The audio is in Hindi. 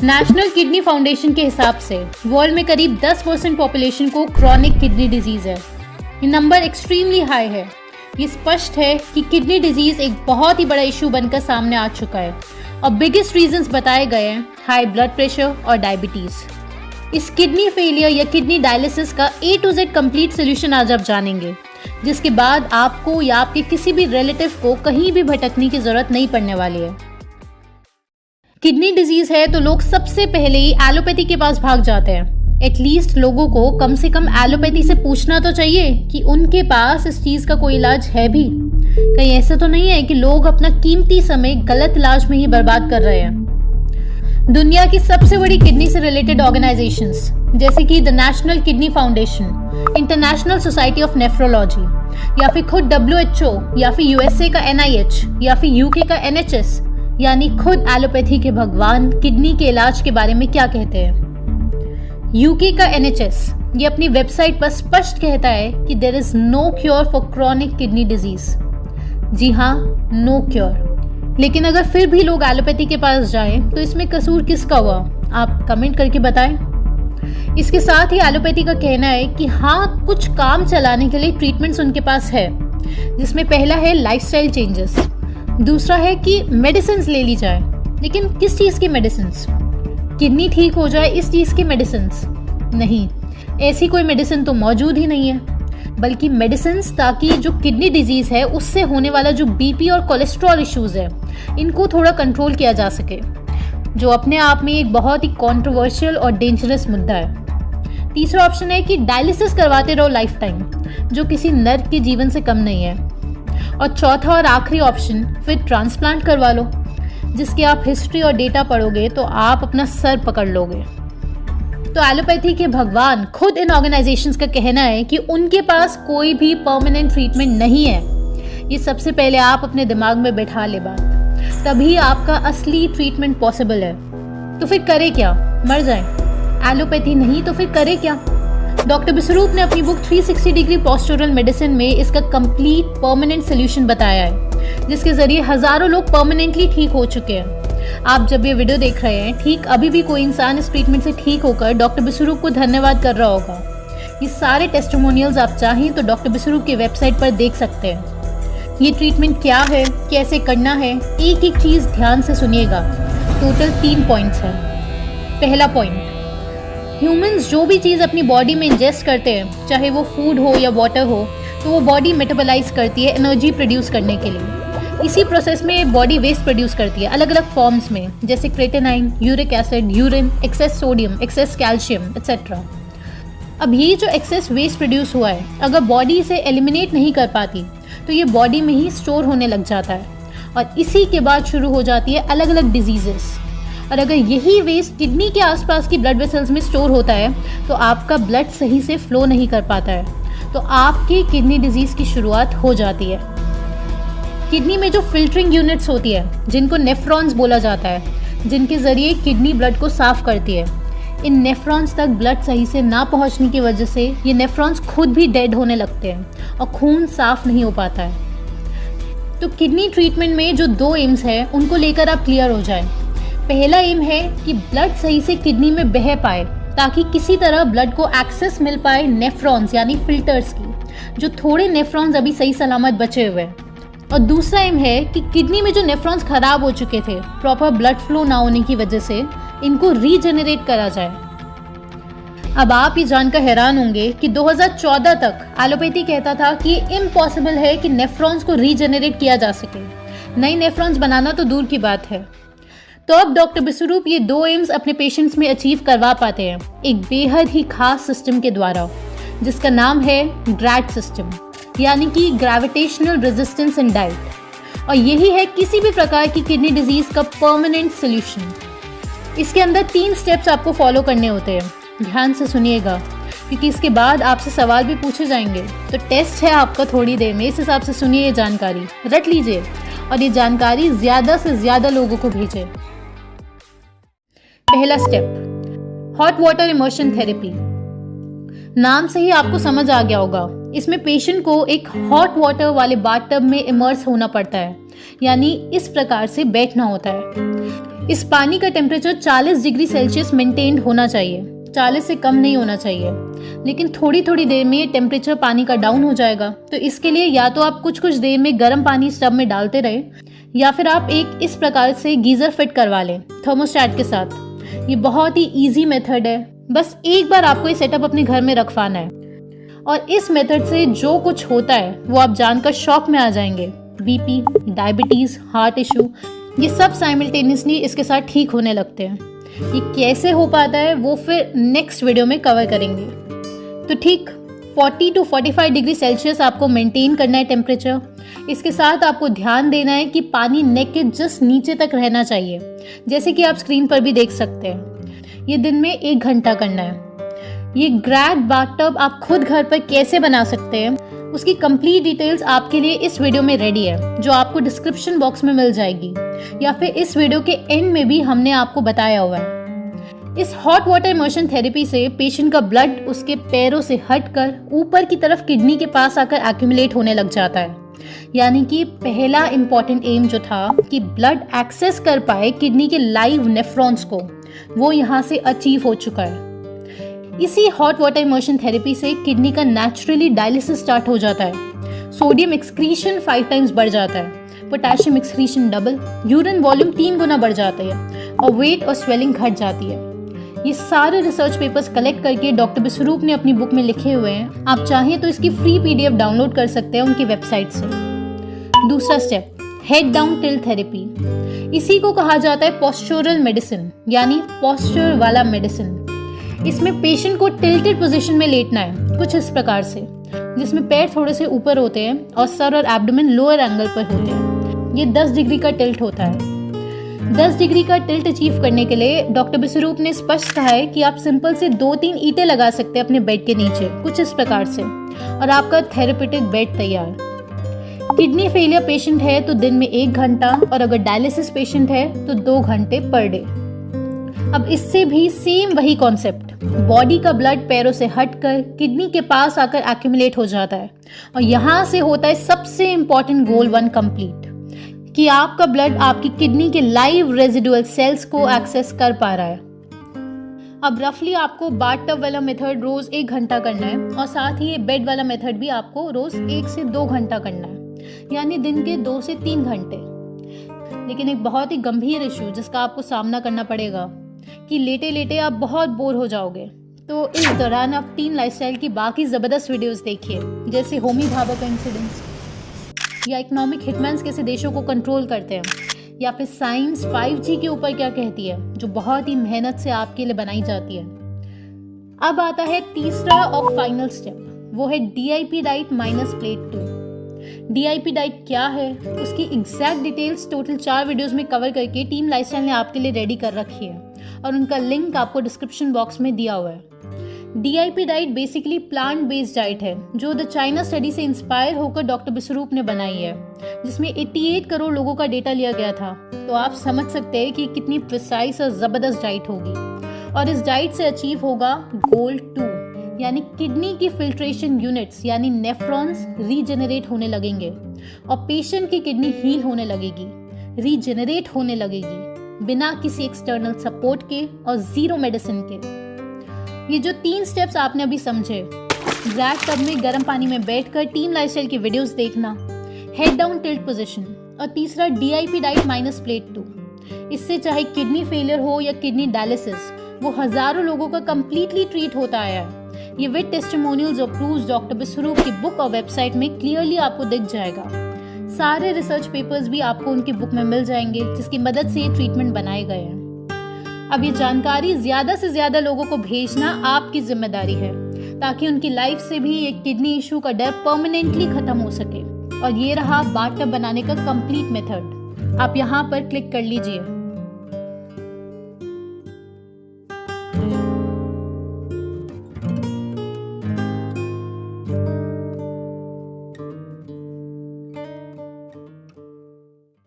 नेशनल किडनी फाउंडेशन के हिसाब से वर्ल्ड में करीब 10% पॉपुलेशन को क्रॉनिक किडनी डिजीज है। ये नंबर एक्सट्रीमली हाई है। ये स्पष्ट है कि किडनी डिजीज एक बहुत ही बड़ा इशू बनकर सामने आ चुका है और बिगेस्ट रीजंस बताए गए हैं हाई ब्लड प्रेशर और डायबिटीज। इस किडनी फेलियर या किडनी डायलिसिस का A to Z complete solution आज आप जानेंगे, जिसके बाद आपको या आपके किसी भी रिलेटिव को कहीं भी भटकने की जरूरत नहीं पड़ने वाली है। किडनी डिजीज है तो लोग सबसे पहले ही एलोपैथी के पास भाग जाते हैं। एटलीस्ट लोगों को कम से कम एलोपैथी से पूछना तो चाहिए कि उनके पास इस चीज का कोई इलाज है भी। कहीं ऐसा तो नहीं है कि लोग अपना कीमती समय गलत इलाज में ही बर्बाद कर रहे हैं। दुनिया की सबसे बड़ी किडनी से रिलेटेड ऑर्गेनाइजेशंस जैसे कि the national kidney foundation, international society of nephrology या फिर खुद WHO या फिर USA का NIH या फिर UK का NHS यानी खुद एलोपैथी के भगवान किडनी के इलाज के बारे में क्या कहते हैं। UK का NHS ये अपनी वेबसाइट पर स्पष्ट कहता है कि there is no cure for chronic kidney disease. जी हाँ, नो क्योर। लेकिन अगर फिर भी लोग एलोपैथी के पास जाएं तो इसमें कसूर किसका हुआ, आप कमेंट करके बताएं। इसके साथ ही एलोपैथी का कहना है कि हाँ, कुछ काम चलाने के लिए ट्रीटमेंट्स उनके पास है, जिसमें पहला है लाइफस्टाइल चेंजेस, दूसरा है कि मेडिसिन ले ली जाए। लेकिन किस चीज़ की मेडिसिन? किडनी ठीक हो जाए इस चीज़ की मेडिसिन नहीं, ऐसी कोई मेडिसिन तो मौजूद ही नहीं है, बल्कि मेडिसिन ताकि जो किडनी डिजीज है उससे होने वाला जो BP और कोलेस्ट्रॉल इश्यूज है इनको थोड़ा कंट्रोल किया जा सके, जो अपने आप में एक बहुत ही कंट्रोवर्शियल और डेंजरस मुद्दा है। तीसरा ऑप्शन है कि डायलिसिस करवाते रहो लाइफ टाइम, जो किसी नर्क के जीवन से कम नहीं है। और चौथा और आखिरी ऑप्शन फिर ट्रांसप्लांट करवा लो, जिसकी आप हिस्ट्री और डेटा पढ़ोगे तो आप अपना सर पकड़ लोगे। तो एलोपैथी के भगवान खुद इन ऑर्गेनाइजेशंस का कहना है कि उनके पास कोई भी परमानेंट ट्रीटमेंट नहीं है। ये सबसे पहले आप अपने दिमाग में बैठा ले बात, तभी आपका असली ट्रीटमेंट पॉसिबल है। तो फिर करे क्या? मर जाए? एलोपैथी नहीं तो फिर करे क्या? डॉक्टर बिस्वरूप ने अपनी बुक 360 डिग्री पोस्चरल मेडिसिन में इसका कंप्लीट परमानेंट सोल्यूशन बताया है, जिसके जरिए हजारों लोग परमानेंटली ठीक हो चुके हैं। आप जब ये वीडियो देख रहे हैं, ठीक अभी भी कोई इंसान इस ट्रीटमेंट से ठीक होकर डॉक्टर बिस्वरूप को धन्यवाद कर रहा होगा। ये सारे टेस्टिमोनियल्स आप चाहें तो डॉक्टर बिस्वरूप की वेबसाइट पर देख सकते हैं। ये ट्रीटमेंट क्या है, कैसे करना है, एक एक चीज़ ध्यान से सुनिएगा। टोटल 3 पॉइंट्स हैं। पहला पॉइंट, ह्यूमंस जो भी चीज़ अपनी बॉडी में इंजेस्ट करते हैं, चाहे वो फूड हो या वाटर हो, तो वो बॉडी मेटाबोलाइज करती है एनर्जी प्रोड्यूस करने के लिए। इसी प्रोसेस में बॉडी वेस्ट प्रोड्यूस करती है अलग अलग फॉर्म्स में, जैसे creatinine, uric acid, urine, excess sodium, excess calcium etcetera. अब ये जो एक्सेस वेस्ट प्रोड्यूस हुआ है, अगर बॉडी इसे एलिमिनेट नहीं कर पाती तो ये बॉडी में ही स्टोर होने लग जाता है और इसी के बाद शुरू हो जाती है अलग अलग डिजीजेस। और अगर यही वेस्ट किडनी के आसपास की ब्लड वेसल्स में स्टोर होता है तो आपका ब्लड सही से फ्लो नहीं कर पाता है, तो आपकी किडनी डिजीज की शुरुआत हो जाती है। किडनी में जो फिल्टरिंग यूनिट्स होती है, जिनको नेफ्रॉन्स बोला जाता है, जिनके जरिए किडनी ब्लड को साफ करती है, इन नेफ्रॉन्स तक ब्लड सही से ना पहुंचने की वजह से ये नेफ्रॉन्स खुद भी डेड होने लगते हैं और खून साफ नहीं हो पाता है। तो किडनी ट्रीटमेंट में जो 2 एम्स है उनको लेकर आप क्लियर हो जाए। पहला एम है कि ब्लड सही से किडनी में बह पाए, ताकि किसी तरह ब्लड को एक्सेस मिल पाए नेफ्रॉन्स यानी फिल्टर्स की, जो थोड़े नेफ्रॉन्स अभी सही सलामत बचे हुए हैं। और दूसरा एम है कि किडनी में जो नेफ्रॉन्स खराब हो चुके थे प्रॉपर ब्लड फ्लो ना होने की वजह से, इनको रीजेनरेट करा जाए। अब आप ये जानकर हैरान होंगे कि 2014 तक एलोपैथी कहता था कि इम्पॉसिबल है कि नेफ्रॉन्स को रीजेनरेट किया जा सके। नई नेफ्रॉन्स बनाना तो दूर की बात है। तो अब डॉक्टर बिस्वरूप ये 2 एम्स अपने पेशेंट्स में अचीव करवा पाते हैं एक बेहद ही खास सिस्टम के द्वारा, जिसका नाम है ग्रैड सिस्टम, यानी कि ग्रेविटेशनल रेजिस्टेंस एंड डाइट। और यही है किसी भी प्रकार की किडनी डिजीज का परमानेंट सोल्यूशन। इसके अंदर 3 स्टेप्स आपको फॉलो करने होते हैं। ध्यान से सुनिएगा, क्योंकि इसके बाद आपसे सवाल भी पूछे जाएंगे। तो टेस्ट है आपका थोड़ी देर में, इस हिसाब से सुनिए, ये जानकारी रट लीजिए और ये जानकारी ज़्यादा से ज़्यादा लोगों को भेजें। पहला step, hot water immersion therapy. नाम से ही आपको समझ आ गया होगा, इसमें पेशेंट को एक हॉट वाटर वाले बाथटब में इमर्स होना पड़ता है, यानी इस प्रकार से बैठना होता है। इस पानी का टेम्परेचर 40 डिग्री सेल्सियस मेंटेन होना चाहिए, 40 से कम नहीं होना चाहिए। लेकिन थोड़ी थोड़ी देर में ये टेम्परेचर पानी का डाउन हो जाएगा, तो इसके लिए या तो आप कुछ कुछ देर में गर्म पानी स्टव में डालते रहे, या फिर आप एक इस प्रकार से गीजर फिट करवा लें थर्मोस्टेट के साथ। ये बहुत ही इजी मेथड है, बस एक बार आपको ये सेटअप अपने घर में रखवाना है और इस मेथड से जो कुछ होता है वो आप जानकर शॉक में आ जाएंगे। बीपी, डायबिटीज, हार्ट इशू, ये सब साइमल्टेनियसली इसके साथ ठीक होने लगते हैं। ये कैसे हो पाता है वो फिर नेक्स्ट वीडियो में कवर करेंगे। तो ठीक 40 to 45 डिग्री सेल्सियस आपको मेंटेन करना है टेम्परेचर। इसके साथ आपको ध्यान देना है कि पानी नेक के जस्ट नीचे तक रहना चाहिए, जैसे कि आप स्क्रीन पर भी देख सकते हैं। ये दिन में 1 घंटा करना है। ये ग्रैड बाथटब आप खुद घर पर कैसे बना सकते हैं उसकी कंप्लीट डिटेल्स आपके लिए इस वीडियो में रेडी है, जो आपको डिस्क्रिप्शन बॉक्स में मिल जाएगी, या फिर इस वीडियो के एंड में भी हमने आपको बताया हुआ है। इस हॉट वाटर इमर्शन थेरेपी से पेशेंट का ब्लड उसके पैरों से हटकर ऊपर की तरफ किडनी के पास आकर एक्यूमुलेट होने लग जाता है। यानी कि पहला इंपॉर्टेंट एम जो था कि ब्लड एक्सेस कर पाए किडनी के लाइव नेफ्रॉन्स को, वो यहाँ से अचीव हो चुका है। इसी हॉट वाटर इमर्शन थेरेपी से किडनी का नेचुरली डायलिसिस स्टार्ट हो जाता है। सोडियम एक्सक्रीशन 5 टाइम्स बढ़ जाता है, potassium excretion double, urine volume 3 गुना बढ़ जाता है और वेट और स्वेलिंग घट जाती है। ये सारे रिसर्च पेपर्स कलेक्ट करके डॉक्टर बिस्वरूप ने अपनी बुक में लिखे हुए हैं। आप चाहें तो इसकी फ्री PDF डाउनलोड कर सकते हैं उनकी वेबसाइट से। दूसरा step, head down tilt therapy. इसी को कहा जाता है पोस्चरल मेडिसिन, यानी पोस्चर वाला मेडिसिन। इसमें पेशेंट को टिल्टेड पोजीशन में लेटना है, कुछ इस प्रकार से, जिसमें पैर थोड़े से ऊपर होते हैं और सर और एब्डोमेन लोअर एंगल पर होते हैं। ये 10 डिग्री का टिल्ट होता है। 10 डिग्री का टिल्ट अचीव करने के लिए डॉक्टर बिस्वरूप ने स्पष्ट कहा है कि आप सिंपल से 2-3 ईंटें लगा सकते हैं अपने बेड के नीचे, कुछ इस प्रकार से, और आपका थेरेपेटिक बेड तैयार। किडनी फेलियर पेशेंट है तो दिन में 1 घंटा, और अगर डायलिसिस पेशेंट है तो 2 घंटे पर डे। अब इससे भी सेम वही कॉन्सेप्ट, बॉडी का ब्लड पैरों से हटकर किडनी के पास आकर एक्यूमुलेट हो जाता है, और यहाँ से होता है सबसे इंपॉर्टेंट गोल 1 कंप्लीट, कि आपका ब्लड आपकी किडनी के लाइव रेजिडुअल सेल्स को एक्सेस कर पा रहा है। अब रफली आपको बाथटब वाला मेथड रोज 1 घंटा करना है, और साथ ही ये बेड वाला मेथड भी आपको रोज 1 से 2 घंटा करना है, यानी दिन के 2 से 3 घंटे। लेकिन एक बहुत ही गंभीर इशू जिसका आपको सामना करना पड़ेगा कि लेटे लेटे आप बहुत बोर हो जाओगे। तो इस दौरान आप 3 लाइफस्टाइल की बाकी जबरदस्त वीडियोस देखिए, जैसे होमी भाभा का इंसिडेंस, या इकोनॉमिक हिटमैन्स कैसे देशों को कंट्रोल करते हैं, या फिर साइंस 5G के ऊपर क्या कहती है, जो बहुत ही मेहनत से आपके लिए बनाई जाती है। अब आता है तीसरा और फाइनल स्टेप, वो है DIP diet minus plate 2। DIP diet क्या है उसकी एग्जैक्ट डिटेल्स टोटल 4 वीडियोस में कवर करके टीम लाइफस्टाइल ने आपके लिए रेडी कर रखी है, और उनका लिंक आपको डिस्क्रिप्शन बॉक्स में दिया हुआ है। DIP diet basically plant based diet है, जो द चाइना स्टडी से इंस्पायर होकर डॉक्टर बिस्वरूप ने बनाई है, जिसमें 88 करोड़ लोगों का डेटा लिया गया था। तो आप समझ सकते हैं कि कितनी प्रिसाइज और जबरदस्त डाइट होगी। और इस डाइट से अचीव होगा गोल 2, यानी किडनी की फिल्ट्रेशन यूनिट्स यानी नेफ्रॉन्स रीजेनरेट होने लगेंगे, और पेशेंट की किडनी हील होने लगेगी, रीजेनरेट होने लगेगी, बिना किसी एक्सटर्नल सपोर्ट के और 0 मेडिसिन के। ये जो 3 स्टेप्स आपने अभी समझे, ग्रैड टब में गर्म पानी में बैठकर टीम लाइफस्टाइल की वीडियोस देखना, हेड डाउन टिल्ट पोजीशन, और तीसरा DIP डाइट माइनस प्लेट 2। इससे चाहे किडनी फेलियर हो या किडनी डायलिसिस, वो हजारों लोगों का कंप्लीटली ट्रीट होता आया है। ये विद टेस्टिमोनियल्स और प्रूफ्स डॉक्टर बिस्वरूप की बुक और वेबसाइट में क्लियरली आपको दिख जाएगा। सारे रिसर्च पेपर्स भी आपको उनकी बुक में मिल जाएंगे, जिसकी मदद से ये ट्रीटमेंट बनाए गए हैं। अब ये जानकारी ज्यादा से ज्यादा लोगों को भेजना आपकी जिम्मेदारी है, ताकि उनकी लाइफ से भी ये किडनी इशू का डर परमानेंटली खत्म हो सके। और ये रहा बाथटब बनाने का कंप्लीट मेथड। आप यहाँ पर क्लिक कर लीजिए।